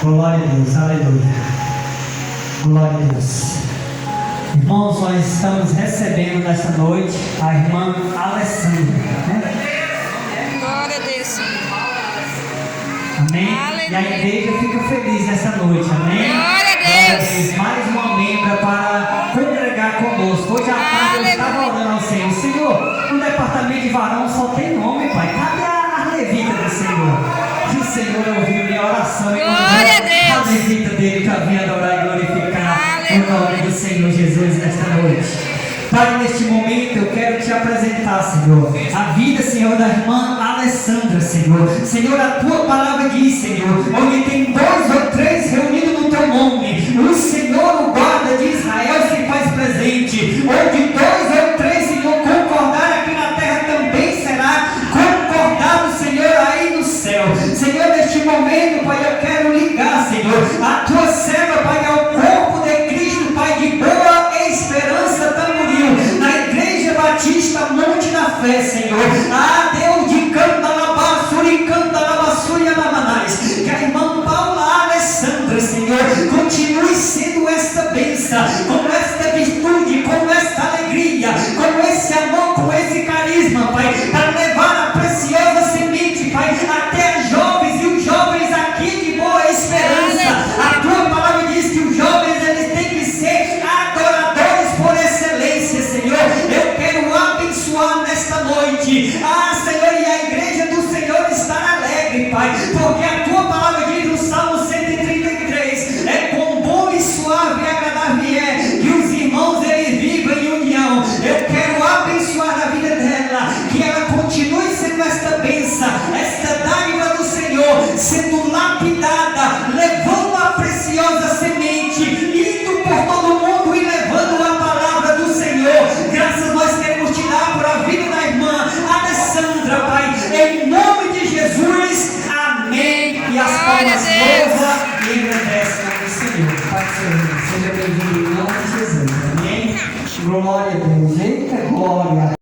Glória a Deus, aleluia. Glória a Deus. Irmãos, nós estamos recebendo nesta noite a irmã Alessandra, né? Glória a Deus. Amém? Aleluia. E a igreja fica feliz nessa noite, amém? Glória a Deus. Mais uma membra para congregar conosco. Hoje à tarde eu estava orando ao Senhor. Senhor, no departamento de varão só tem nome, Pai. Cadê a levita do Senhor? Que o Senhor ouviu minha oração e Glória a Deus. a levita dele que havia adorar e glorificar o Aleluia. nome do Senhor Jesus nesta noite. Pai, neste momento eu quero te apresentar, Senhor, a vida, Senhor, da irmã Alessandra, Senhor. Senhor, a tua palavra diz, Senhor, onde tem 2 ou 3 reunidos no teu nome, o Senhor, o guarda de Israel, se faz presente. Onde 2 ou 3, Senhor, concordar aqui na terra, também será concordado, Senhor, aí no céu. Senhor, neste momento, Pai, eu quero ligar, Senhor, a tua serva, Pai, ao corpo de Cristo, Pai, de boa esperança, Tamboril, na Igreja Batista Monte da Fé, Senhor. Ah, Deus de Cantalabassuri, Cantalabassuri, Anamanais, que a irmã Paula Alessandra, Senhor, continue sendo esta bênção, com esta virtude, com esta alegria, com esse amor, com esse carisma, Pai, para levar a preciosa semente, Pai, até jovens e os jovens aqui de boa esperança. A tua palavra diz que os jovens eles têm que ser adoradores por excelência, Senhor. Eu quero abençoar nesta noite. Ah, Senhor, e a igreja do Senhor estará alegre, Pai, porque a tua palavra diz no Salmo 133: é com bom e suave e agradável é que os irmãos eles vivam em união. Eu quero abençoar a vida dela, que ela continue sendo esta bênção, esta dádiva do Senhor, sendo lapidada, levando a preciosa semente, indo por todo mundo e levando a palavra do Senhor. Graças nós queremos te dar por a vida da irmã Alessandra, Pai, em nome de Jesus, amém. E as palmas louvam e agradecem ao Senhor. Pai, Senhor, seja bem-vindo em nome de Jesus, amém. Glória a Deus, eita glória.